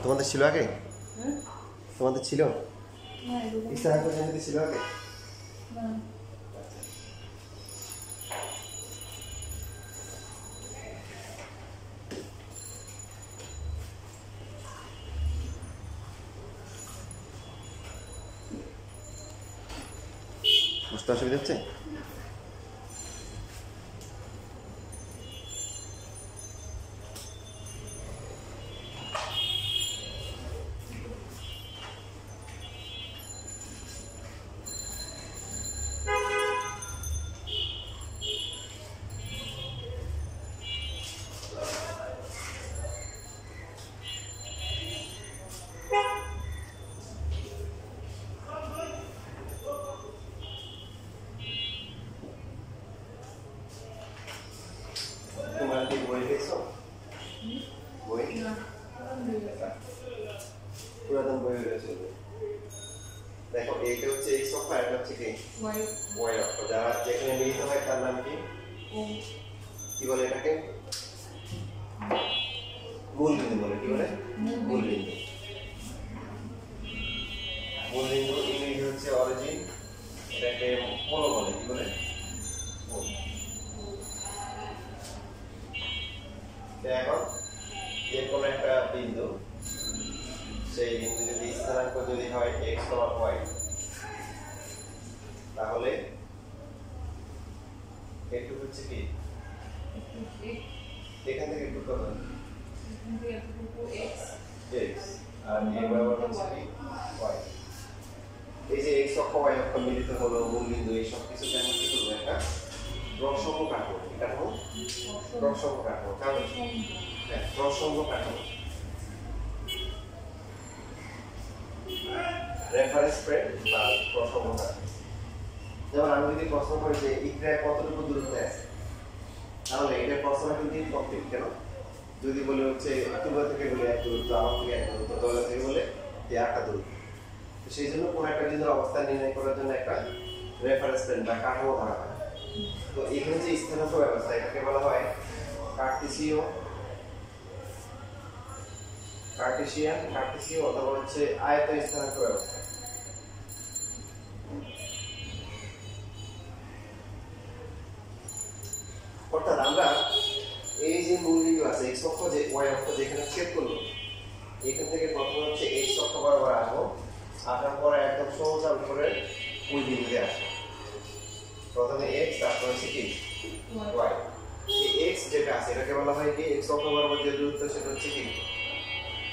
তোমাদের ছিল আগে? তোমাদের ছিল? স্থানাঙ্ক জ্যামিতি ছিল আগে? বুঝতে অসুবিধা হচ্ছে? পুরাতন বই রয়েছে। দেখো এইটা হচ্ছে x অক্ষ আর এটা হচ্ছে কি y অক্ষ। যারা যেখানে মিলিত হয় তার নাম কি? কি বলে এটাকে? মূল বিন্দু বলে। কি বলে? মূল বিন্দু। মূল বিন্দু ইংরেজি হচ্ছে অরিজিন, এটাকে পোলো বলে। কি বলে? এখন যে কোনো একটা বিন্দু, সেই বিন্দু যদি স্থানাঙ্ক যদি হয় x, y, তাহলে একটু হচ্ছে কি এখান থেকে একটু কত x আর এই বরাবর হচ্ছে কি y। এই যে x অক্ষ y অক্ষ মিলিত হলো মূল বিন্দু, এই সব কিছুকে আমরা কি করবো? একটা প্রসঙ্গ কাঠামো। কি কাঠামো? প্রসঙ্গ কাঠামো। কারণ হ্যাঁ, প্রসঙ্গ কাঠামো, রেফারেন্স ফ্রেম বা প্রসঙ্গ কাঠামো। যেমন আমি যদি প্রশ্ন করি যে ইকরা কতটুকু দূরত্বে আছে, তাহলে এটা প্রশ্নটা কিন্তু ইনকমপ্লিট। কেন? যদি বলে হচ্ছে তুলা থেকে বলে এক দূরত্ব, আমার থেকে এক দূরত্ব, তলা থেকে বলে যে একটা দূরত্ব, তো সেই জন্য কোন একটা বিন্দুর অবস্থান নির্ণয় করার জন্য একটা রেফারেন্স ফ্রেম বা কাঠামো ধরা হয়। তো এখানে যে স্থানাঙ্ক ব্যবস্থা, এটাকে বলা হয় কার্টেসিয় অথবা হচ্ছে আয়তন স্থানাঙ্ক ব্যবস্থা। অর্থাৎ আমরা এই যে মূল বিন্দু আছে x অক্ষ, যে y অক্ষ যেখানে ছেদ করলো, এখান থেকে প্রথমে হচ্ছে x অক্ষ বরাবর আসবো, আসার পরে একদম সোজা উপরে ওই বিন্দুতে আসবো। প্রথমে x, তারপর হচ্ছে কি y। এই x যেটা আছে এটাকে বলা হয় কি x অক্ষ বরাবর যে দূরত্ব, সেটা হচ্ছে কি,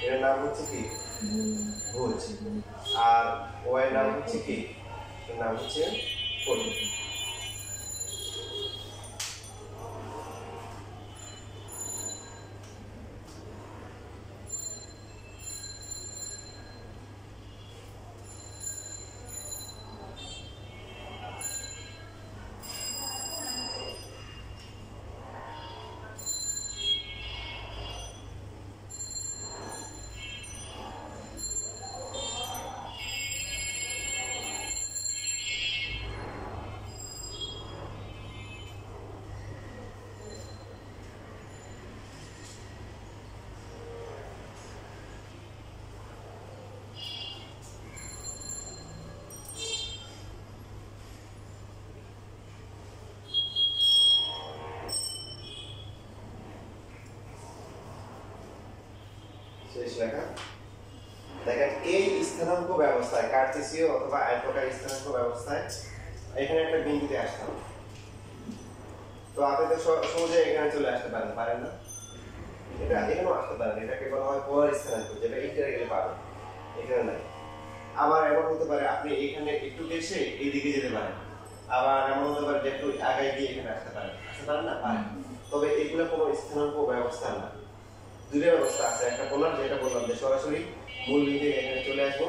এর নাম হচ্ছে কি ভুজ। আর y এর নাম হচ্ছে কি, এর নাম হচ্ছে পরিধি। শেষ লেখা। দেখেন এই স্থানাঙ্ক ব্যবস্থায়, কার্টেসীয় অথবা আয়তাকার স্থানাঙ্ক ব্যবস্থায় এখানে একটা বিন্দুতে আসতে হবে। তো আপনি তো সহজে এখানে চলে আসতে পারেন না? এটা এখানেও আসতে পারেন। এটাকে বলা হয় পোলার স্থানাঙ্ক, যেটা ইন্টারে গেলে পাবেন, এখানে নাই। আবার এমন হতে পারে আপনি এখানে একটু এসে এইদিকে যেতে পারেন, আবার এমন হতে পারে যে একটু আগায় গিয়ে এখানে আসতে পারেন না? পারেন। তবে এগুলো কোনো স্থানাঙ্ক ব্যবস্থা না। দুটো ব্যবস্থা আছে, একটা পোলার যেটা বললাম যে সরাসরি মূল বিন্দু এখানে চলে আসবো,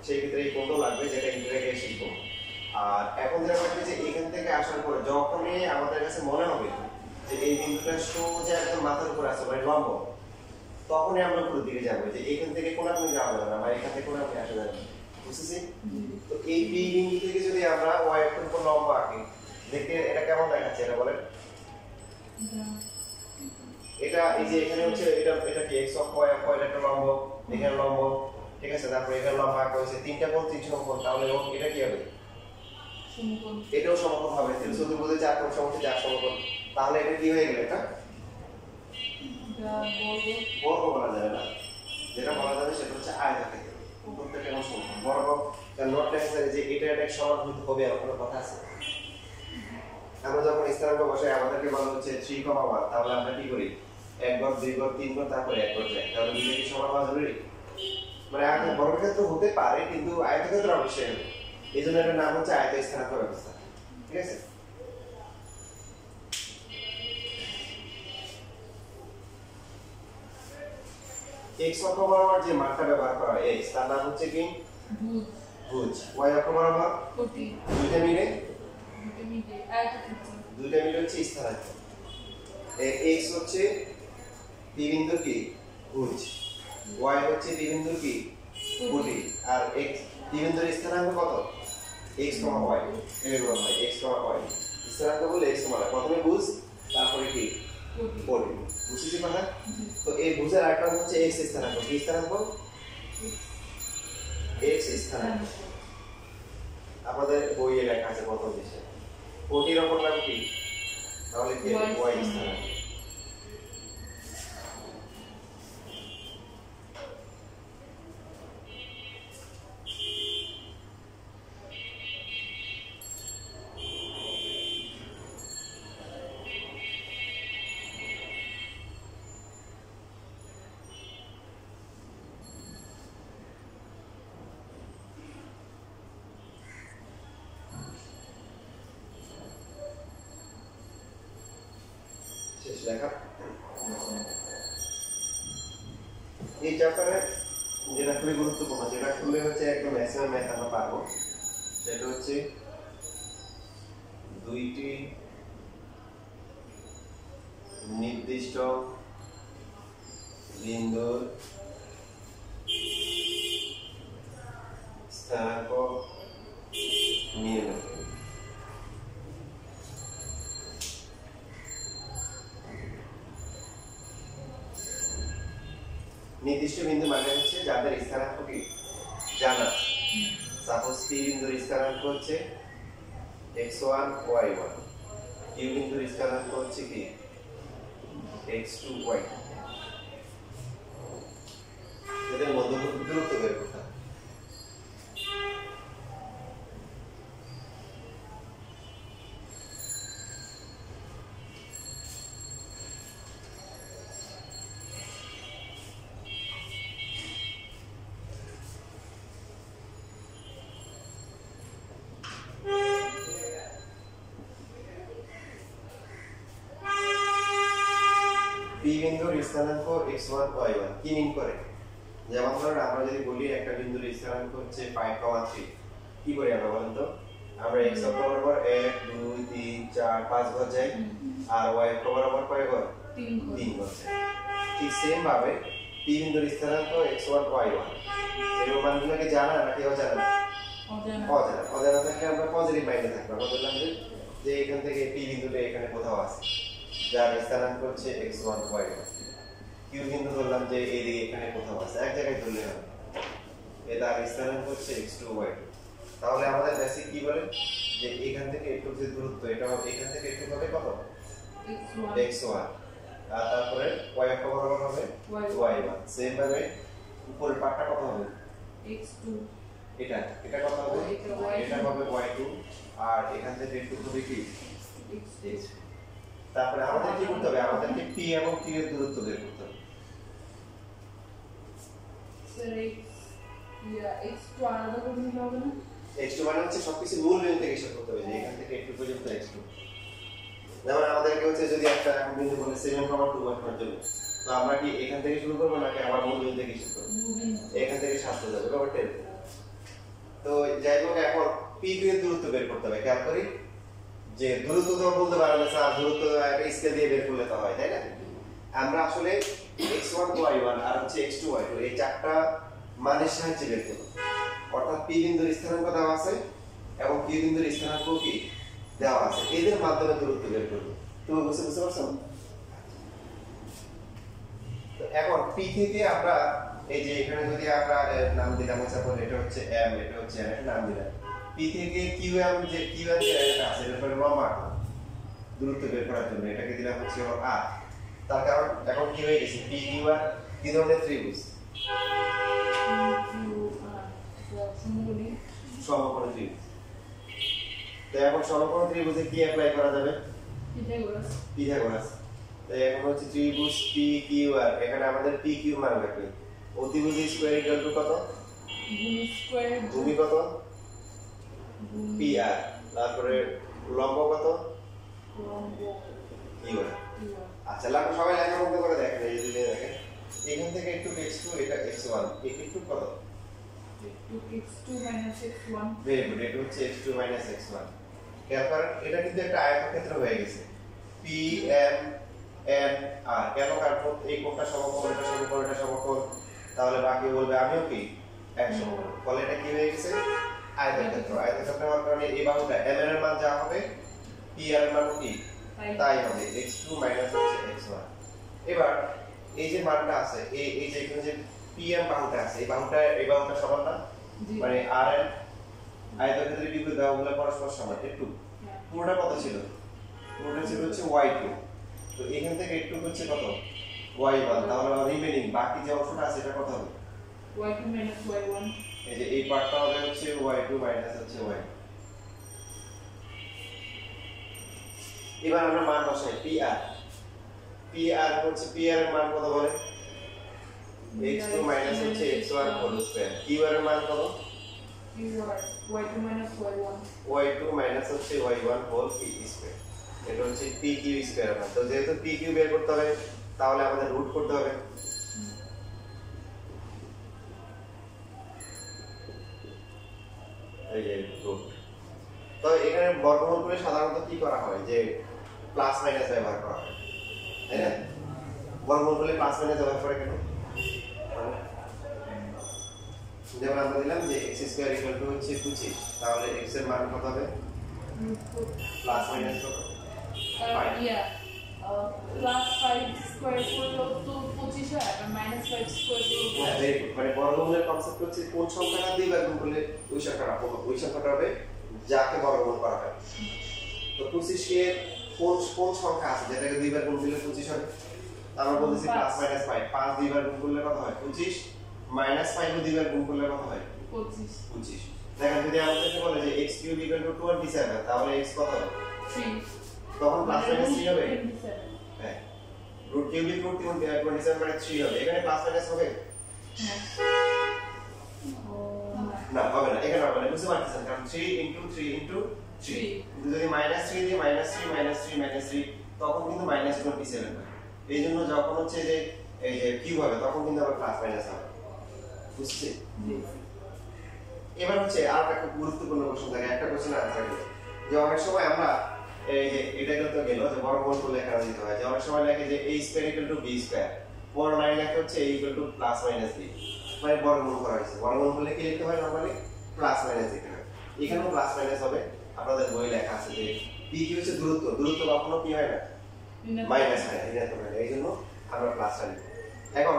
সেই ক্ষেত্রে এই কোণটাও লাগবে, যেটা ইন্টারে শিখবো। আর এখন যেটা লাগবে যে এখান থেকে আসার পরে যখনই আমাদের কাছে মনে হবে যে এই বিন্দুটা সোজা একদম মাথার উপর আছে, মানে লম্ব, তখনই আমরা পুরো দিকে যাবো। যে এখান থেকে কোণাকুণি যাওয়া যাবে না, বা এখান থেকে কোণাকুণি আসা যাবে না। বুঝতেছি? তো এই বি বিন্দু থেকে যদি আমরা y এর উপর লম্ব আঁকি, দেখতে এটা কেমন দেখাচ্ছে? এটা বলেন। এটা এই যে এখানে হচ্ছে এটা কি x অক্ষ, y অক্ষ, এটা একটা লম্ব, তারপর এটা লম্বা করেছে 3টা কোণ 3 সমকোণ, তাহলে এটা কি হবে? সমকোণ। এটাও সমকোণ হবে। চতুর্ভুজে 4 কোণ সমকোণ 4 সমকোণ, তাহলে এটা কি হয়ে গেল? এটা বর্গ বলা যাবে না, যেটা বলা যাবে সেটা হচ্ছে আয়তক্ষেত্র। প্রত্যেকটা কোণ সমকোণ। বর্গ নট নেসেসারি যে এটা এটা সমান হবে এমন কোনো কথা আছে? আমরা যখন স্থানাঙ্ক বসাই আমাদেরকে বলা হচ্ছে 3,1, তাহলে আমরা কি করি? 1 ঘর 2 ঘর 3 ঘর তারপরে 1 ঘর যাই, তাহলে দুটো কি সমান হওয়া জরুরি? মানে বর্গক্ষেত্র হতে পারে কিন্তু আয়তক্ষেত্র অবশ্যই হবে। এইজন্য এটার নাম হচ্ছে আয়ত স্থানাঙ্ক ব্যবস্থা। ঠিক আছে? x অক্ষ বরাবর যে মানটা ব্যবহার করা হয় x, তার নাম হচ্ছে কি? ভুজ। y অক্ষ বরাবর দুইটা মিলে হচ্ছে স্থানাঙ্ক। x হচ্ছে p বিন্দুর কি? ভুজ। y হচ্ছে p বিন্দুর কি? কোটি। আর x p বিন্দুর স্থানাঙ্ক কত? x, y। এরকম হয় x, y। স্থানাঙ্ক বলে x, y। প্রথমে ভুজ, তারপরে কি? কোটি। বুঝছিস কথা? তো এই ভুজের আরেকটা হচ্ছে x স্থানাঙ্ক। কি স্থানাঙ্ক? x স্থানাঙ্ক। আমাদের বইয়ে লেখা আছে প্রথম পৃষ্ঠায়। কোটির অপর নাম কি? তাহলে কি? y স্থানাঙ্ক। শেষ লেখা। এই চ্যাপ্টারে যেটা খুবই গুরুত্বপূর্ণ, যেটা খুবই হচ্ছে একদম ম্যাক্সিমাম ম্যাথ আমরা পারবো, সেটা হচ্ছে দুইটি নির্দিষ্ট বিন্দুর স্থানাঙ্ক নির্ণয়। নির্দিষ্ট বিন্দু মানে হচ্ছে যাদের স্থানাঙ্ক কি জানা। সাপোজ p বিন্দুর স্থানাঙ্ক হচ্ছে x1 y1, q বিন্দুর স্থানাঙ্ক হচ্ছে কি x2 y2। এদের মধ্যবর্তী দূরত্ব বের করতে হবে। p বিন্দুর স্থানাঙ্ক x1 y1 কি মিন করে? যেমন ধরুন আমরা যদি বলি একটা বিন্দুর স্থানাঙ্ক হচ্ছে 5,3, কি করি আমরা বলেন তো? আমরা x অক্ষ বরাবর 1 2 3 4 5 ঘর যাই, আর y অক্ষ বরাবর কয় ঘর? 3 ঘর যাই। ঠিক সেম ভাবে p বিন্দুর স্থানাঙ্ক x1 y1 এর মানগুলোকে জানা নাকি অজানা? অজানা। অজানা থাকলে আমরা পজিটিভ মাইন্ডে থাকবো। আমরা বললাম যে এখান থেকে p বিন্দুটা এখানে কোথাও আছে, যার স্থানাঙ্ক হচ্ছে x1 y1। q বিন্দু ধরলাম যে এইদিকে এখানে কোথাও আছে, এক জায়গায় ধরলে হবে। এটার স্থানাঙ্ক হচ্ছে x2 y2। তাহলে আমাদের বেসিক কি বলে যে এখান থেকে একটু যে দূরত্ব, এটা এখান থেকে একটু হবে কত? x1। আর তারপরে y অক্ষ বরাবর হবে y1। সেম ভাবে উপরের পাটটা কত হবে? x2। এটা কত হবে? এটা হবে y2। আর এখান থেকে একটু হবে কি x। তারপরে আমাদের কি করতে হবে? আমাদেরকে p এবং q এর দূরত্ব বের করতে হবে। স্যার x2 আলাদা করে নিতে হবে না? x2 মানে হচ্ছে সবকিছু মূল বিন্দু থেকে হিসাব করতে হবে, যে এখান থেকে একটু পর্যন্ত x2। যেমন আমাদেরকে হচ্ছে যদি একটা বিন্দু বলে 7,2 করার জন্য, তো আমরা কি এখান থেকে শুরু করব নাকি আবার মূল বিন্দু থেকে হিসাব করব? এখান থেকে 7 যাবে আবার 10। তো যাই হোক, এখন p q এর দূরত্ব বের করতে হবে। খেয়াল করি যে দূরত্ব তো বলতে পারবে না স্যার, দূরত্ব একটা স্কেল দিয়ে বের করলে তো হয়, তাই না? আমরা আসলে x1 y1 আর হচ্ছে x2 y2 এই চারটা মানের সাহায্যে বের করব। অর্থাৎ p বিন্দুর স্থানাঙ্ক দেওয়া আছে এবং q বিন্দুর স্থানাঙ্ক কি দেওয়া আছে, এদের মাধ্যমে দূরত্ব বের করব। তুমি বুঝতে পারছো? তো এখন p থেকে আমরা এই যে এখানে যদি আমরা নাম দিলাম সাপোজ এটা হচ্ছে m, এটা হচ্ছে n, একটা নাম দিলাম p থেকে qm, যে qm যে এটা আছে এটা হলো লম্বা দূরত্ব বের করার জন্য এটাকে দিলাম হচ্ছে r। তার কারণ এখন কি হয়ে গেছে p q r কি ধরনের ত্রিভুজ? সমকোণী ত্রিভুজ। তো এখন সমকোণী ত্রিভুজে কি অ্যাপ্লাই করা যাবে? পিথাগোরাস। তো এখন হচ্ছে ত্রিভুজ p q r, এখানে আমাদের p q মান রাখবে। অতিভুজ স্কয়ার ইকুয়াল টু কত? ভূমি কত? p r, তারপরে লম্ব কত? q r। আচ্ছা লাগো সবাই লেখার মধ্যে করে দেখেন, এই যে দেখেন এখান থেকে একটু x2 এটা x1 একটু কত? x2 x1। ভেরি গুড, এটা হচ্ছে x2 x1। এরপর এটা কিন্তু একটা আয়তক্ষেত্র হয়ে গেছে p m n r। কেন? কারণ এই কোণটা সমকোণ, এটা সমকোণ, এটা সমকোণ, তাহলে বাকি বলবে আমিও কি এক সমকোণ। ফলে এটা কি হয়ে গেছে? আয়তক্ষেত্র। আয়তক্ষেত্র হওয়ার কারণে এই বাহুটা m এর মান যা হবে p r এর মান কি তাই হবে, x2 হচ্ছে x1। এবার এই যে মানটা আছে এই যে এখানে যে pm বাহুটা আছে এই বাহুটা সমান না, মানে rn আয়তক্ষেত্রের বিপরীত বাহুগুলো পরস্পর সমান। একটু পুরোটা কত ছিল? পুরোটা ছিল হচ্ছে y2। তো এখান থেকে একটু হচ্ছে কত? y1। তাহলে রিমেইনিং বাকি যে অংশটা আছে এটা কত হবে? y2 y1। এই যে এই পার্টটা হবে হচ্ছে y2 হচ্ছে y। এবার আমরা মান বসাই pr। pr হচ্ছে pr এর মান কত বলে? x2 হচ্ছে x1 হোল স্কয়ার। qr এর মান কত? y2 y1। y2 হচ্ছে y1 হোল p স্কয়ার। এটা হচ্ছে pq স্কয়ার মান। তো যেহেতু pq বের করতে হবে তাহলে আমাদের রুট করতে হবে। এই যে রুট। তো এখানে বর্গমূল করে সাধারণত কি করা হয় যে প্লাস মাইনাস ব্যবহার করা হয়, তাই না? বর্গমূল করলে প্লাস মাইনাস ব্যবহার করে কেন? যেমন আমরা দিলাম যে x স্কয়ার ইকুয়াল টু হচ্ছে 25, তাহলে x এর মান কত হবে? প্লাস মাইনাস কত? প্লাস 5 স্কয়ার করলে তো 25 হয়, আর মাইনাস 5 স্কয়ার করলে মানে বর্গমূলের কনসেপ্ট হচ্ছে কোন সংখ্যাটা দুইবার গুণ করলে ওই সংখ্যাটা হবে যাকে বর্গমূল করা হয়। তো 25 কে কোন সংখ্যা আছে যেটাকে দুইবার গুণ করলে 25 হবে? আমরা বলতেছি প্লাস মাইনাস 5, 5 দুইবার গুণ করলে কত হয়? 25, মাইনাস 5 ও দুইবার গুণ করলে কত হয়? 25। দেখেন যদি আমাদেরকে বলে যে x কিউব ইকুয়াল টু 27, তাহলে x কত হবে? 3। তখন প্লাস মাইনাস 3 হবে। 27। হ্যাঁ, রুট কিউব ইকুয়াল টু 27 মানে 3 হবে। এখানে প্লাস মাইনাস হবে? হ্যাঁ। না, হবে না, এখানে হবে না। বুঝতে পারছেন? কারণ 3 ইনটু 3 ইনটু 3, কিন্তু যদি মাইনাস 3 দিয়ে -3 তখন কিন্তু -27 হয়। এইজন্য যখন হচ্ছে যে এই যে কিউব হবে তখন কিন্তু আবার প্লাস মাইনাস হবে। বুঝছি? এবার হচ্ছে আর একটা খুব গুরুত্বপূর্ণ প্রশ্ন থাকে, একটা কোশ্চেন আনসার দিই যে অনেক সময় আমরা এই যে এটা তো গেল যে বর্গমূল করলে কেন দিতে হয়, যে অনেক সময় লেখে যে a square equal to b square, পর লাইন লেখা হচ্ছে a equal to plus minus b, মানে বর্গমূল করা হয়েছে। বর্গমূল করলে কি লিখতে হয়? নরমালি প্লাস মাইনাস দিতে হয়। এখানেও প্লাস মাইনাস হবে। আপনাদের বই লেখা আছে যে p কি হচ্ছে দূরত্ব কখনো কি হয় না মাইনাস হয়, ঋণাত্মক হয়। এইজন্য আমরা প্লাসটা লিখি। এখন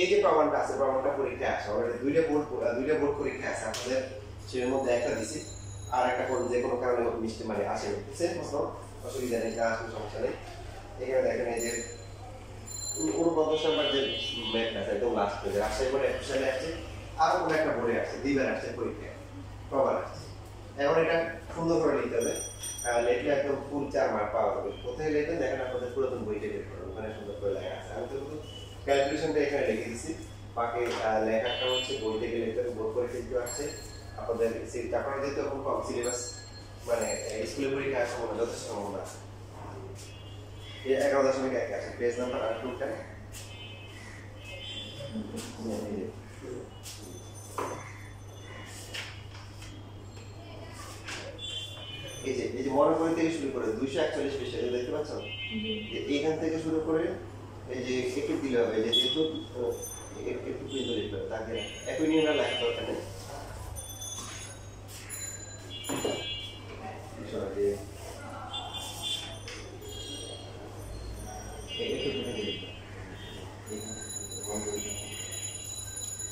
এই যে প্রমাণটা আছে, প্রমাণটা পরীক্ষায় আসে অলরেডি দুইটা বোর্ড পরীক্ষা আছে আপনাদের, সের মধ্যে একটা দিছি আর একটা কোন যে কোনো কারণে মিষ্টি মানে আসে সেম প্রশ্ন, অসুবিধা নেই, যা আসলে সমস্যা নেই। এখানে দেখেন এই যে 49 নাম্বার যে ম্যাথটা আছে একদম লাস্ট পেজে রাজশাহী বোর্ডে সালে আসছে, আর কোনো একটা বোর্ডে আসছে, দুইবার আসছে পরীক্ষায়, প্রমাণ আসছে। এখন এটা সুন্দর করে লিখতে হবে, লিখলে একদম ফুল 4 মার্ক পাওয়া যাবে। কোথায় লিখবেন দেখেন আপনাদের পুরাতন বইতে বের করুন, ওখানে সুন্দর করে লেখা আছে। আমি তো শুধু ক্যালকুলেশনটা এখানে লিখে দিচ্ছি, বাকি লেখাটা হচ্ছে বই থেকে লিখতে হবে। বোর্ড পরীক্ষা একটু আসছে আপনাদের, আপনারা যেহেতু এখন কম সিলেবাস মানে স্কুলে পরীক্ষা আসার মনে যথেষ্ট সম্ভাবনা আছে। এই 11.1 আছে, পেজ নাম্বার 2টা। এই যে মনে করে থেকে শুরু করে 241 পৃষ্ঠা দেখতে পাচ্ছেন, এখান থেকে শুরু করে এই যে একটু দিলে হবে, যে যেহেতু একটু দিলে লিখতে হবে, তাকে একই নিয়ে না লেখা দরকার নেই।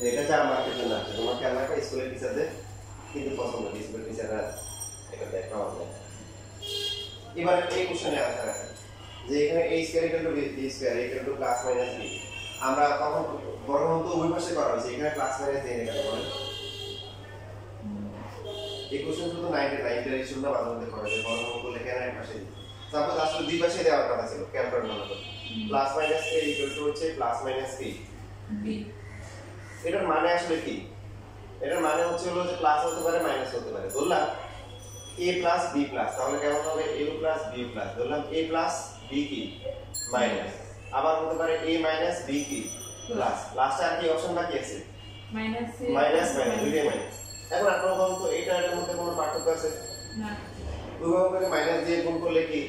এটা 4 মার্কের জন্য আছে, তোমার খেয়াল রাখো স্কুলের টিচারদের কিন্তু পছন্দ, স্কুলের টিচাররা এটা দেখা হবে। এবার এই কোশ্চেনে আনসার আছে যে এখানে a square equal to b square equal to plus minus b, আমরা তখন বর্গমূল তো উভয় পাশে করা হয়েছে, এখানে প্লাস মাইনাস দিয়ে কেন বলেন? এই কোশ্চেন শুধু 99 এর শূন্য বাদলতে করা যায়, বর্গমূল করলে কেন এক পাশে দিই, তারপর আসলে দুই পাশে দেওয়ার কথা ছিল, ক্যালকুলেট মনে করো plus minus a equal to হচ্ছে প্লাস মাইনাস b। এটার মানে আসলে কি? এটার মানে হচ্ছে হলো যে প্লাস হতে পারে মাইনাস হতে পারে। ধরলাম a প্লাস b প্লাস, তাহলে কেমন হবে? a plus b plus. ধরলাম a প্লাস b কি মাইনাস, আবার হতে পারে a মাইনাস b কি প্লাস। লাস্টে আর কি অপশন বাকি আছে? মাইনাস মাইনাস দুইটাই মাইনাস। এখন আপনারা বলুন তো এটার মধ্যে কোনো পার্থক্য আছে? না। উভয়কে মাইনাস দিয়ে গুণ করলে কি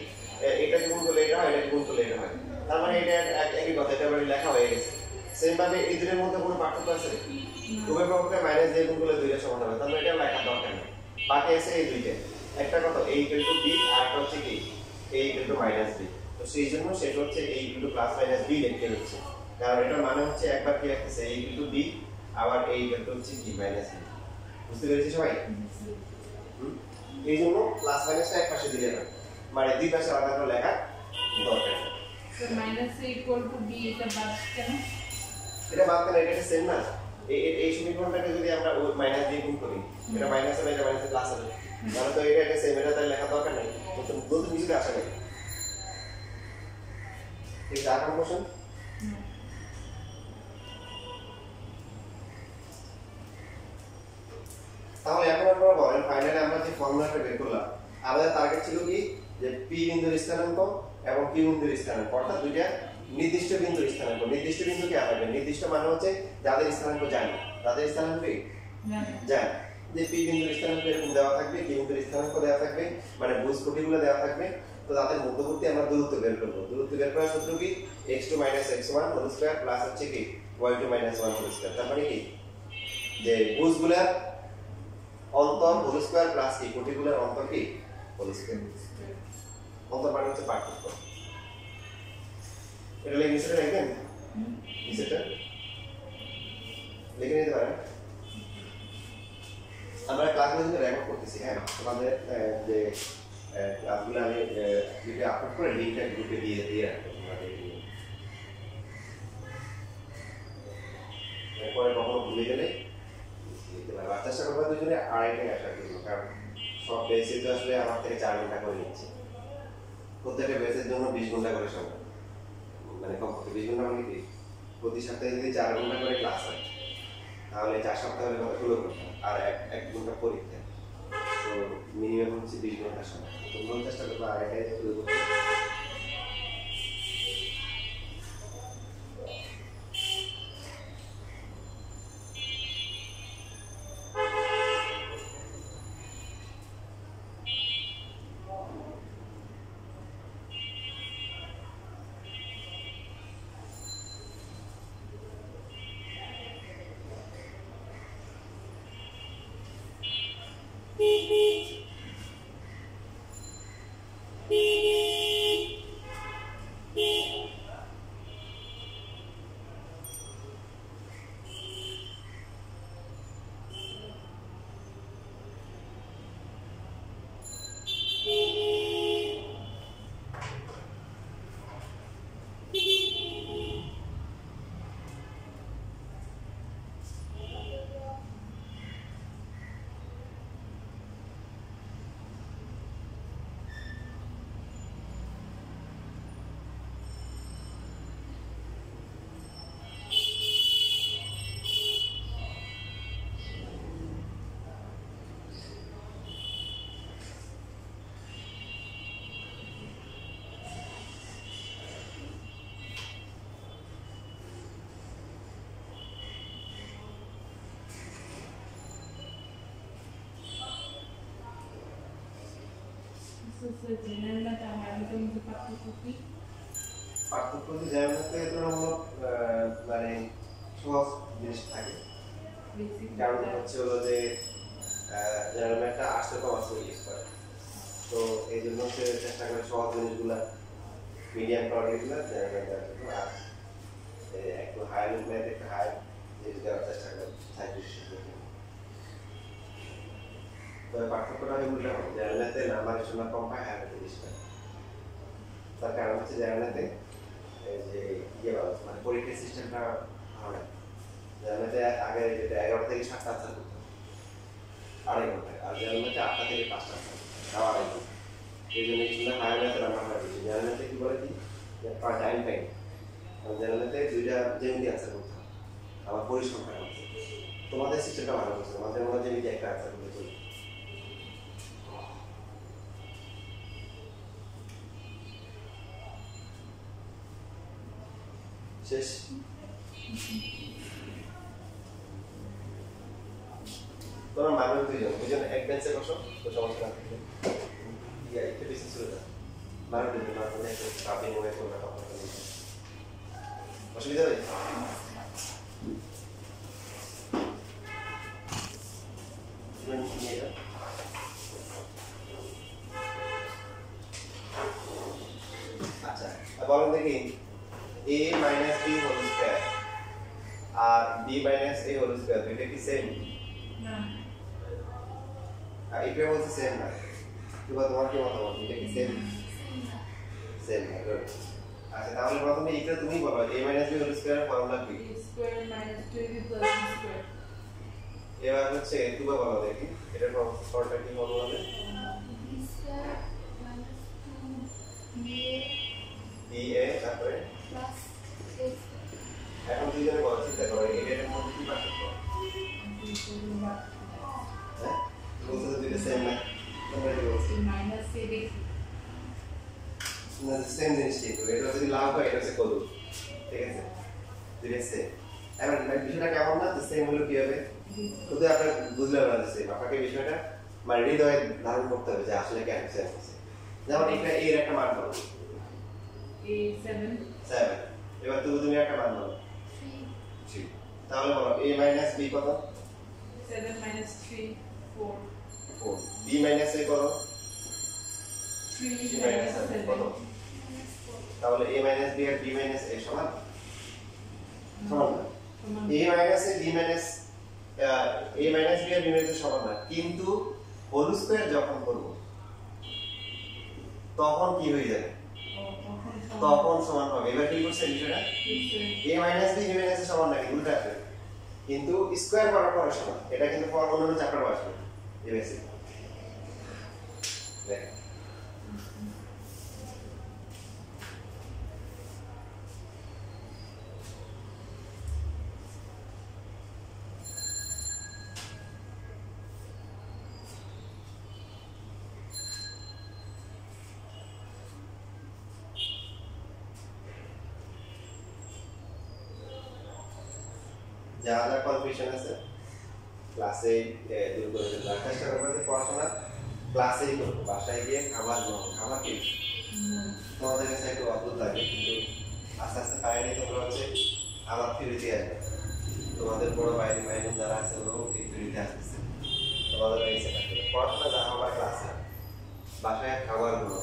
এটাকে গুণ করলে এটা হয়, এটাকে গুণ করলে এটা হয়, তার মানে এটা একই কথা, এটা মানে লেখা হয়ে গেছে। সেম ভাবে এই দুটোর মধ্যে কোনো পার্থক্য আছে? উভয়কে মাইনাস দিয়ে গুণ করলে দুইটা সমান হবে, তার মানে এটা লেখার দরকার নেই। বাকি আছে এই দুইটা, একটা কথা a ইকুয়াল টু b আর একটা হচ্ছে কি a equal to minus b। তো সেই জন্য সেটা হচ্ছে a equal to plus minus b লিখতে হচ্ছে, কারণ এটার মানে হচ্ছে একবার কি লিখতেছে a ইকুয়াল টু b, আবার a ইকুয়াল টু হচ্ছে b মাইনাস b। বুঝতে পেরেছি সবাই? এই জন্য প্লাস মাইনাসটা এক পাশে দিলে না, মানে দুই পাশে আলাদা করে লেখা দরকার নেই। তো minus a equal to b এটা বাদ কেন? এটা বাদ কেন? এটা সেম না। এই সমীকরণটাকে যদি আমরা ওই মাইনাস দিয়ে গুণ করি, এটা মাইনাস হবে, এটা মাইনাস প্লাস হবে, তাহলে তো এটা সেম, এটা তাই লেখা দরকার নেই, নতুন নতুন কিছুতে আসে না। ঠিক আছে, আর কোন কোশ্চেন? তাহলে এখন আপনারা বলেন ফাইনালি আমরা যে ফর্মুলাটা বের করলাম, আমাদের টার্গেট ছিল কি যে p বিন্দুর স্থানাঙ্ক এবং q বিন্দুর স্থানাঙ্ক, অর্থাৎ দুইটা নির্দিষ্ট বিন্দুর স্থানাঙ্ক। নির্দিষ্ট বিন্দু কি হবে? নির্দিষ্ট মানে হচ্ছে যাদের স্থানাঙ্ক জানি, তাদের স্থানাঙ্ক কি জানি, যে p বিন্দুর স্থানাঙ্ক এরকম দেওয়া থাকবে, q বিন্দুর স্থানাঙ্ক দেওয়া থাকবে, মানে ভুজ কোটিগুলো দেওয়া থাকবে। তো তাদের মধ্যবর্তী আমরা দূরত্ব বের করব। দূরত্ব বের করার সূত্র কি? x2 - x1 whole square plus হচ্ছে কি y2 - 1 হোল স্কয়ার। তার মানে কি যে ভুজগুলোর অন্তর হোল স্কয়ার প্লাস কি কোটিগুলোর অন্তর কি হোল স্কয়ার। অন্তর মানে হচ্ছে পার্থক্য। এটা লিখে নিচে রাখবেন, নিচেটা লিখে নিতে পারেন। আমরা ক্লাসগুলো কিন্তু রেকর্ড করতেছি, হ্যাঁ তোমাদের যে ক্লাসগুলো আমি ভিডিও আপলোড করে লিংকটা গ্রুপে দিয়ে রাখবো, তোমরা দেখে নিও। এরপরে কখনো ভুলে গেলে লিখতে পারবে। আর চেষ্টা করবো দুজনে আড়াইটায় আসার জন্য, কারণ সব বেসে তো আসলে আমার থেকে 4 ঘন্টা করে নিচ্ছে। প্রত্যেকটা বেসের জন্য 20 ঘন্টা করে সময়, মানে কমপক্ষে 20 ঘন্টা মানে কি প্রতি সপ্তাহে যদি 4 ঘন্টা করে ক্লাস হয়, তাহলে 4 সপ্তাহ হলে কত 16 ঘন্টা, আর 1 ঘন্টা পরীক্ষা, তো মিনিমাম হচ্ছে 20 ঘন্টা সময়। তোমরাও চেষ্টা করবো আড়াইটায় শুরু করতে। পার্থক্য যে জেনারেল থেকে তুলনামূলক মানে সহজ জিনিস থাকে, কারণ হচ্ছে হলো যে জেনারেল ম্যাথটা আসতে কম আসতে ইউজ করে, তো এই জন্য সে চেষ্টা করে সহজ জিনিসগুলো মিডিয়াম কোয়ালিটিগুলো জেনারেল ম্যাথ দেওয়ার জন্য, আর একটু হায়ার ম্যাথ একটু হায়ার জিনিস দেওয়ার চেষ্টা করে। তবে পার্থক্যটা আমি উল্টা হবে, জেনারেলতে নাম্বারের জন্য কম পায়, হায়ারতে বেশি পায়। তার কারণ হচ্ছে জেনারেলতে এই যে মানে পরীক্ষার সিস্টেমটা ভালো না। জেনারেলতে আগে যেটা 11 থেকে 7টা আনসার করতে হবে, 2.5 ঘন্টায়, আর জেনারেলতে 8টা থেকে 5টা আনসার তাও 2.5 ঘন্টা। এই জন্য স্টুডেন্ট হায়ারতে নাম্বার বেশি। জেনারেলতে কি বলে কি টাইম টাইম, জেনারেলতে 2টা জেমিতি আনসার করতে হবে, আবার পরিসংখ্যান আছে। তোমাদের সিস্টেমটা ভালো করছে, আমাদের মনে হয় জেমিতি একটা আনসার করতে চলবে। শেষ। তোমরা মানুষ দুইজন এক বেঞ্চে বসো, তো সমস্যা না থাকলে একটু বেশি চলে যাবে। মানুষ দুইজন কাপি মনে করবে, অসুবিধা হবে? আচ্ছা বলেন দেখি a minus b whole square R b minus a whole square দুইটা কি সেম? না, এটা বলতে সেম না। তোমার কি মতামত, এটা কি সেম? সেম না। আচ্ছা তাহলে প্রথমে এটা তুমি বলো a minus b whole square এর ফর্মুলা কি? a square minus 2ab plus b square। এবার হচ্ছে তুমি বলো দেখি এটার ফর্মুলা কি ফর্মুলা হবে? b square minus 2a তারপরে plus a এখন দুইজনে বলো, চিন্তা করো এটার মধ্যে কি পার্থক্য? হ্যাঁ বলতে তো দুইটা সেম না, তোমরা কি বলছো? minus a big না সেম জিনিস কিন্তু এটা যদি লাভ হয় এটা হচ্ছে কত, ঠিক আছে? দুইটা সেম। এখন বিষয়টা কেমন না, সেম হলো কি হবে? শুধু আপনারা বুঝলেন না সেম, আপনাকে বিষয়টা মানে হৃদয়ে ধারণ করতে হবে যে আসলে কেন সেম হচ্ছে। যেমন এখানে এর একটা মান বলো, a 7 7। এবার তুমি একটা মান বলো 3। তাহলে বলো a minus b কত? 7 minus 3 4 4। b minus a কত? 3 3 minus 7 কত? তাহলে a minus b R b minus a সমান? সমান না। a minus a b minus a minus b R b minus a সমান না, কিন্তু হোল স্কয়ার যখন করব তখন কি হয়ে যাবে? তখন সমান হবে। এবার কি করছে বিষয়টা? a minus b b minus a সমান না, কিন্তু উল্টা আসবে, কিন্তু স্কয়ার করার পরে সমান। এটা কিন্তু অন্যান্য চ্যাপ্টারে আসবে এই বেসিক। দেখ যা যা কনফিউশন আছে ক্লাসে দূর করে দেবো। চেষ্টা করবো যে পড়াশোনা ক্লাসেই করবো, বাসায় গিয়ে খাবার খাবার কি তোমাদের কাছে একটু অদ্ভুত লাগে, কিন্তু আস্তে আস্তে ফাইনালি তোমরা হচ্ছে আবার ফিরিতে আসবে। তোমাদের বড় বাইরে বাইরে যারা আছে ওরাও এই ফিরিতে আসতেছে, তোমাদের এই সেটা করে পড়াশোনা যা হবার ক্লাসে, বাসায় খাবার গুলো।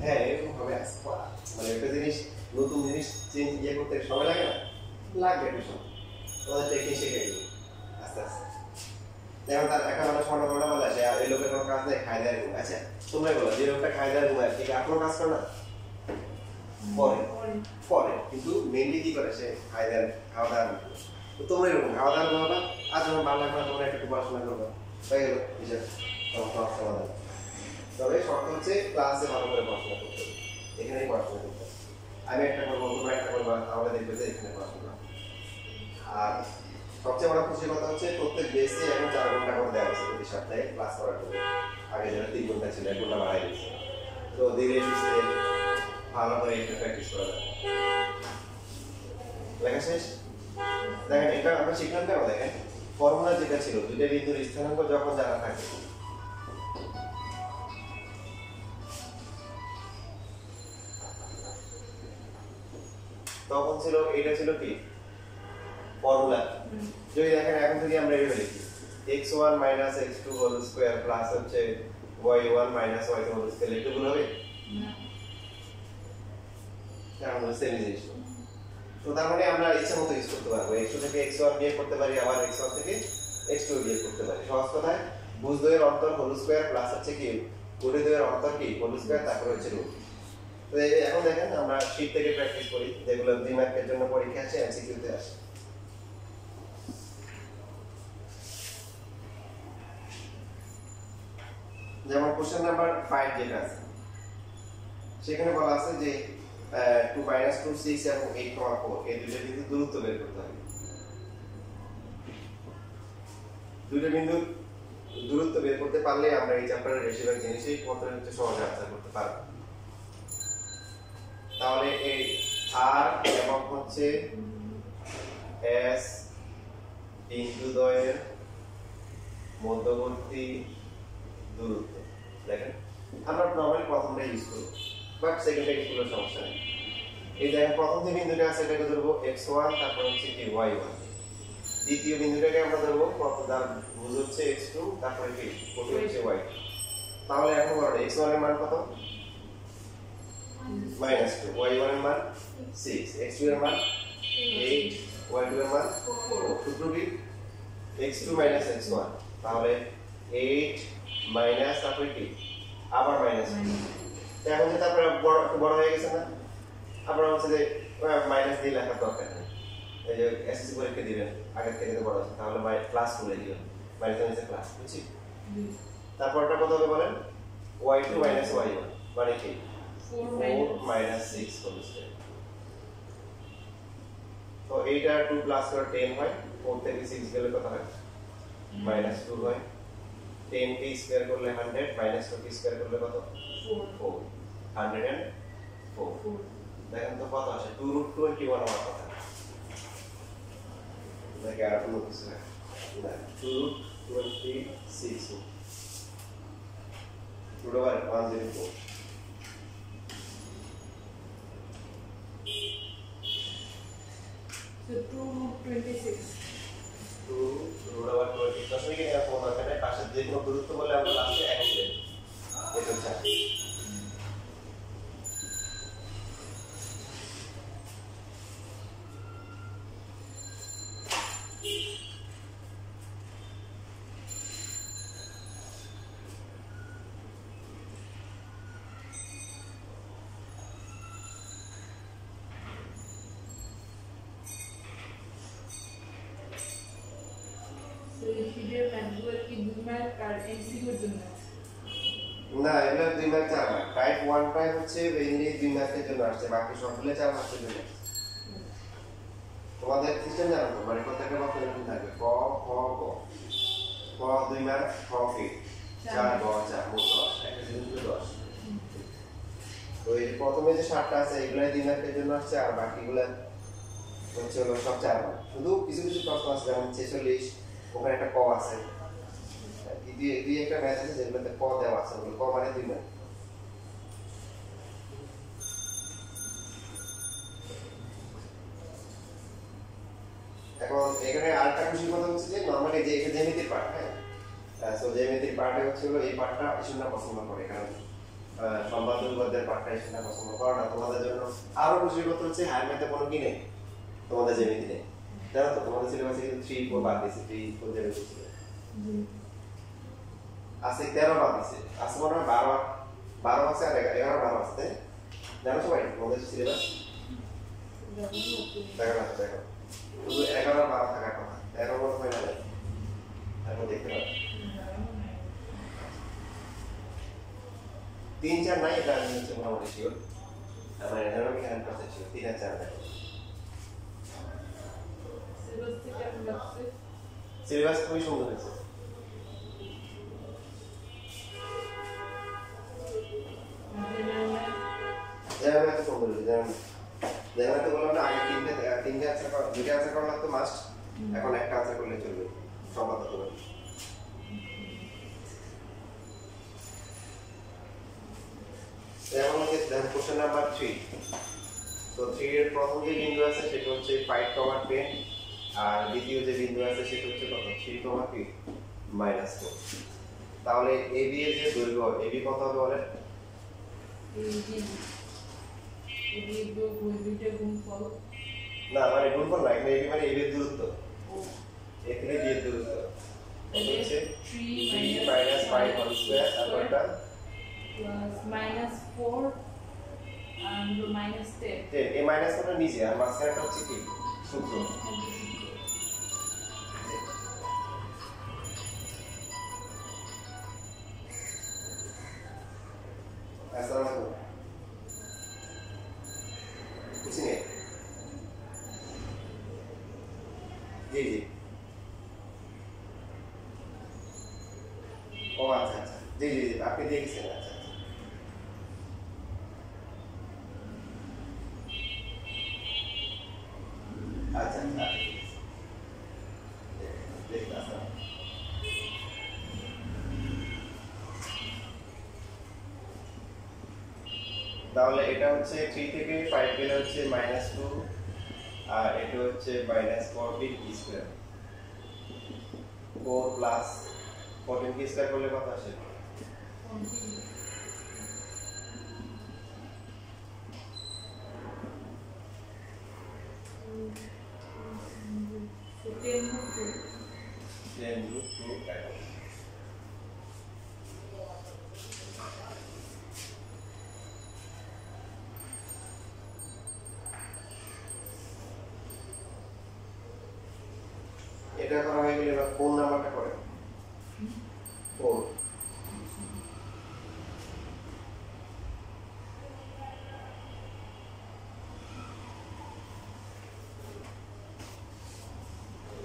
হ্যাঁ এরকম হবে, মানে একটা জিনিস নতুন জিনিস চেঞ্জ করতে সময় লাগে না, লাগবে একটু সময়, তোমাদের টেকনিক শিখে গেল আস্তে আস্তে। যেমন তার একটা মানুষ মনে করলে বলে আসে আর এই লোকের কোনো কাজ নেই, খাই দেয় ঘুম। আচ্ছা তোমরা বলো যে লোকটা খাই দেয় ঘুমায়, ঠিক এখনো কাজ করে না? পরে কিন্তু মেনলি কি করে, সে খাই দেয় খাওয়া দাওয়া। তো তোমরা এরকম খাওয়া দাওয়া করবা, আর যখন ভালো লাগবে তোমরা একটু পড়াশোনা করবা, হয়ে গেল বিষয় সমাধান। তবে শর্ত হচ্ছে ক্লাসে ভালো করে পড়াশোনা করতে হবে, এখানেই পড়াশোনা করতে হবে। আমি একটা করবো, তোমরা একটা করবা, তাহলে দেখবে যে এখানে পড়াশোনা। আর সবচেয়ে বড় খুশির কথা হচ্ছে প্রত্যেক বেসে এখন 4 ঘন্টা করে দেওয়া হচ্ছে প্রতি সপ্তাহে ক্লাস করার জন্য। আগে যেন 3 ঘন্টা ছিল, 1 ঘন্টা বাড়াই দিচ্ছে। তো ধীরে সুস্থে ভালো করে এটা প্র্যাকটিস করা যাবে। লেখা শেষ? দেখেন এটা আমরা শিখলাম কেন? দেখেন ফর্মুলা যেটা ছিল দুইটা বিন্দুর স্থানাঙ্ক যখন জানা থাকে, তখন ছিল এটা ছিল কি ফর্মুলা। যদি দেখেন এখন থেকে আমরা এটা লিখি x1 - x2 whole square plus হচ্ছে y1 - y2 হোল স্কয়ার, এটা ভুল হবে না? আমরা সেম জিনিস। তো তো তার মানে আমরা ইচ্ছা মতো ইউজ করতে পারবো, x2 থেকে x1 বিয়োগ করতে পারি, আবার x1 থেকে x2 বিয়োগ করতে পারি। সহজ কথায় ভুজ দ্বয়ের অন্তর হোল স্কয়ার প্লাস হচ্ছে কি কোটি দ্বয়ের অন্তর কি হোল স্কয়ার, তারপর হচ্ছে রুট। তো এখন দেখেন আমরা শীট থেকে প্র্যাকটিস করি, যেগুলো 2 মার্কের জন্য পরীক্ষা আসে, এমসিকিউতে আসে। যেমন কোশ্চেন নাম্বার 5 যেটা আছে সেখানে বলা আছে যে 2 - 2 6 এবং 8, 4 এই দুটো বিন্দু দূরত্ব বের করতে হবে। দুটো বিন্দু দূরত্ব বের করতে পারলে আমরা এই চ্যাপ্টারের বেশিরভাগ জিনিসই কতটা হচ্ছে সহজে আনসার করতে পারব। তাহলে এই আর এবং হচ্ছে এস বিন্দু দ্বয়ের মধ্যবর্তী দূরত্ব। দেখেন আমরা নরমালি প্রথমটা ইউজ করব, বাট সেকেন্ডটা ইউজ করলে সমস্যা নেই। এই দেখেন প্রথম যে বিন্দুটা আছে এটাকে ধরবো x1, তারপর হচ্ছে কি y1। দ্বিতীয় বিন্দুটাকে আমরা ধরবো যার ভুজ হচ্ছে x2, তারপরে কি কোটি হচ্ছে y2। তাহলে এখন বলো x1 এর মান কত? -2, y1 এর মান 6, x2 এর মান 8, y2 এর মান 4। সূত্র কি x2 - x1, তাহলে 8 মাইনাস তারপরে কি আবার মাইনাস। এখন যে তারপরে বড় হয়ে গেছে না, আবার হচ্ছে যে মাইনাস দিয়ে লেখার দরকার নেই। এই যে এসএসসি পরীক্ষা দিবেন আগের থেকে তো বড় আছে, তাহলে প্লাস করে দিবেন, মাইনাস নিচে প্লাস, বুঝছি? তারপরটা কত হবে বলেন? y2 - y1 মানে কি 4 - 6 হোল স্কয়ার। তো এইটা 2 প্লাস করে 10 হয়, 4 থেকে 6 গেলে কত হয়? -2 হয়। 10 কে স্কয়ার করলে 100, -2 কে স্কয়ার করলে কত? 4, 104। দেখেন তো কত আসে? 2√21 হওয়ার কথা। দেখে আর কোনো কিছু না, 2√26 104। So 2√26 2√20 দশমিকে এরকম এখানে পাশের যে কোনো দূরত্ব বলে আমরা লাস্টে এক লিখব। এটা হচ্ছে না, এটা 2 মার্ক 4 মার্ক। টাইপ 1 টাইপ হচ্ছে মেইনলি 2 মার্কের জন্য আসছে, বাকি সবগুলো 4 মার্কের জন্য। তোমাদের সিস্টেম জানো তো, মানে প্রত্যেকটা বক্স এরকম থাকবে, ক খ গ। ক 2 মার্ক, খ কি 4, গ 4, মোট 10, একটা জিনিস 10। তো এই প্রথমে যে 7টা আছে এগুলাই 2 মার্কের জন্য আসছে, আর বাকিগুলো হচ্ছে হলো সব 4 মার্ক। শুধু কিছু কিছু প্রশ্ন আছে, যেমন 46 ওখানে একটা ক আছে, দুই একটা ম্যাথ আছে যেগুলোতে ক দেওয়া আছে, ওগুলো ক মানে 2 মার্ক। এখন এখানে আরেকটা খুশি কথা হচ্ছে যে নরমালি যে এটা জ্যামিতির পার্ট, হ্যাঁ, সো জ্যামিতির পার্টে হচ্ছে হলো এই পার্টটা ইসুনা পছন্দ করে, কারণ সম্পাদক উপপাদ্যের পার্টটা ইসুনা পছন্দ করে না। তোমাদের জন্য আরো খুশি কথা হচ্ছে হায়ার ম্যাথে কোনো কি নেই, তোমাদের জ্যামিতি নেই, জানো তো? তোমাদের সিলেবাসে কিন্তু 3, 4 বাদ দিয়েছে, 3, 4 জ্যামিতি ছিল, আছে 13 বাদ দিয়েছে, আছে মনে হয় 12 আছে, আর 11, 12 আছে, জানো সবাই তোমাদের সিলেবাস? দেখো না, দেখো শুধু 11 আর 12 থাকার কথা, 13 বড় হয় না, এখন দেখতে পাচ্ছি 3, 4 নাই, এটা আমি হচ্ছে মোটামুটি শিওর, আমার এনারমি 100% শিওর 3 আর 4 নাই। সিলেবাস খুবই সুন্দর হয়েছে। যেমন একটা সুন্দর হয়েছে, যেমন একটা বললাম না আগে 3টে আনসার করা, 2টা আনসার করা লাগতো মাস্ট, এখন একটা আনসার করলে চলবে সম্পাদক করে। যেমন হচ্ছে কোশ্চেন নাম্বার 3। তো 3 এর প্রথম যে বিন্দু আছে সেটা হচ্ছে 5, 10, আর দ্বিতীয় যে বিন্দু আছে সেটা হচ্ছে কত 3, -4। তাহলে AB এর যে দৈর্ঘ্য, AB কত হবে বলেন? AB দুইটা গুণফল না মানে গুণফল না, এখানে মানে এর দূরত্ব, এ থেকে বি এর দূরত্ব হচ্ছে 3 মাইনাস 5 হোল স্কয়ার তারপরটা প্লাস মাইনাস 4 and মাইনাস 10 এই মাইনাসটা নিচে আর মাঝখানেটা হচ্ছে কি সূত্র। আসসালামু আলাইকুম कुछ नहीं जी जी ओ अच्छा अच्छा जी जी जी आपके दिए किसे अच्छा अच्छा अच्छा देखना सर তাহলে এটা হচ্ছে 3 থেকে 5 গেলে হচ্ছে -2 আর এটা হচ্ছে -4b স্কয়ার 4 প্লাস 14 কি স্কয়ার করলে কত আসে 10 root 2 এটা করা হয়ে গেলে এবার কোন নাম্বারটা করে 4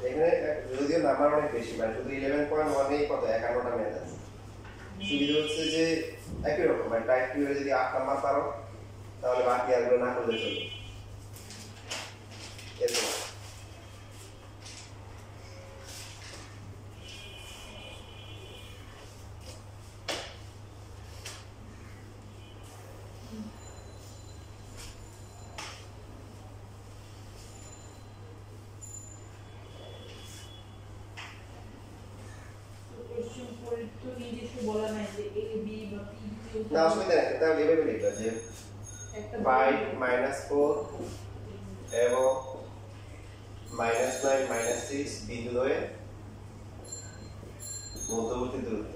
এখানে যদিও নাম্বার অনেক বেশি মানে শুধু 11.1 এই কত 51টা ম্যাথ আছে সুবিধা হচ্ছে যে একই রকম মানে টাইপ 2 এর যদি 8 নাম্বার পারো তাহলে বাকি আরগুলো না করলে চলবে এরকম না অসুবিধা নেই তাহলে এভাবে লিখবা যে 5 মাইনাস 4 এবং -9 -6 বিন্দু ধরে মধ্যবর্তী দূরত্ব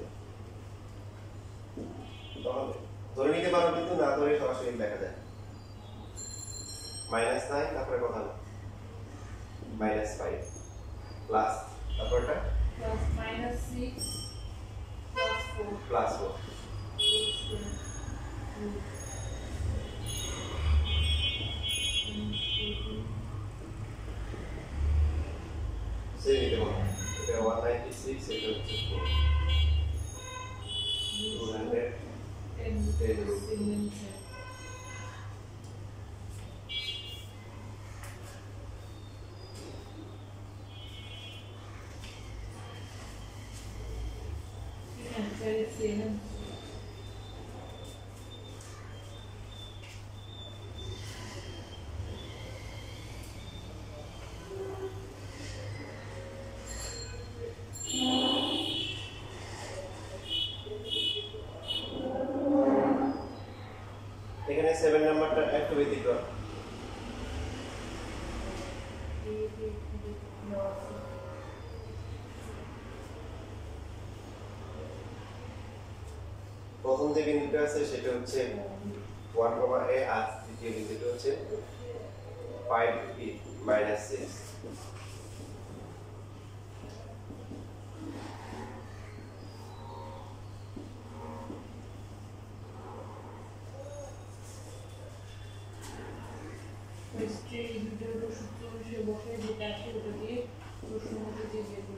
ধরে নিতে পারো কিন্তু না ধরে সরাসরি লেখা যায় -9 তারপরে কথা হলো -5 প্লাস তারপরটা প্লাস -6 প্লাস 4 সেই নিতে পারো এটা 196 এটা হচ্ছে 210 এখানে 7 নাম্বারটা একটু ব্যতিক্রম প্রথম যে বিন্দুটা আছে সেটা হচ্ছে 1, a আর দ্বিতীয় বিন্দুটা হচ্ছে 5b -6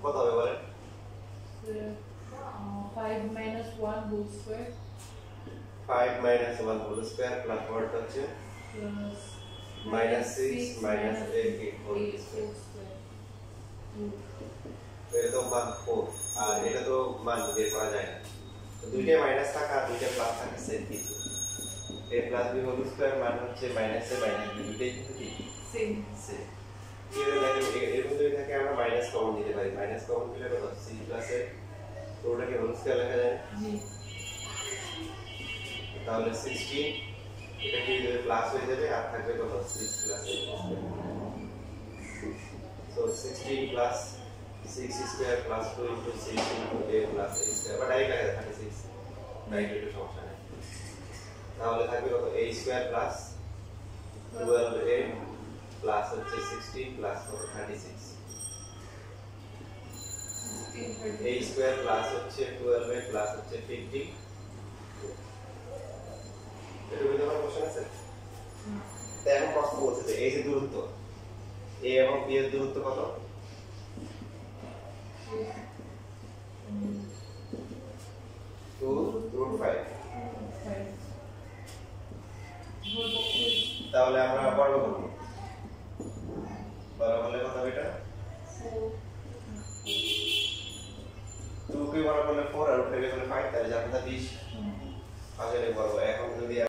কত হবে বলেন 5 minus 1 whole square 5 minus 1 whole square plus what হচ্ছে plus -6 minus 8 whole square এটা তো মান 4 আর এটা তো মান বের করা যায় না তো দুইটা মাইনাস থাকা আর দুইটা প্লাস থাকা সেম কিছু a plus b whole square মান হচ্ছে মাইনাস a মাইনাস b দুইটাই কিন্তু কি same সেম এর মধ্যে থেকে আমরা মাইনাস কমন দিতে পারি মাইনাস কমন দিলে কত c প্লাস a পুরোটাকে হোল স্কয়ার লেখা যায় জি তাহলে 16 এটা কি প্লাস হয়ে যাবে আর থাকবে কত 6 plus 8 16 plus 6 square plus 2 into 6 into a plus a square বা ডাইরেক্ট লেখা যায় 36 ডাইরেক্ট একটু সমস্যা নেই তাহলে থাকবে কত a square plus 12a plus হচ্ছে 16 প্লাস 36 a স্কয়ার প্লাস হচ্ছে 12a প্লাস হচ্ছে 50 এটা বুঝতে পারো কোশ্চেন আছে তাই এখন প্রশ্ন বলছে যে এই যে দূরত্ব a এবং b এর দূরত্ব কত 2√5 তাহলে আমরা বর্গ করব বর্গ করলে কত হবে এটা 2 কে বর্গ করলে 4 আর 5 করলে 5 তাহলে যাবে 20 আসলে বর্গ এখন যদি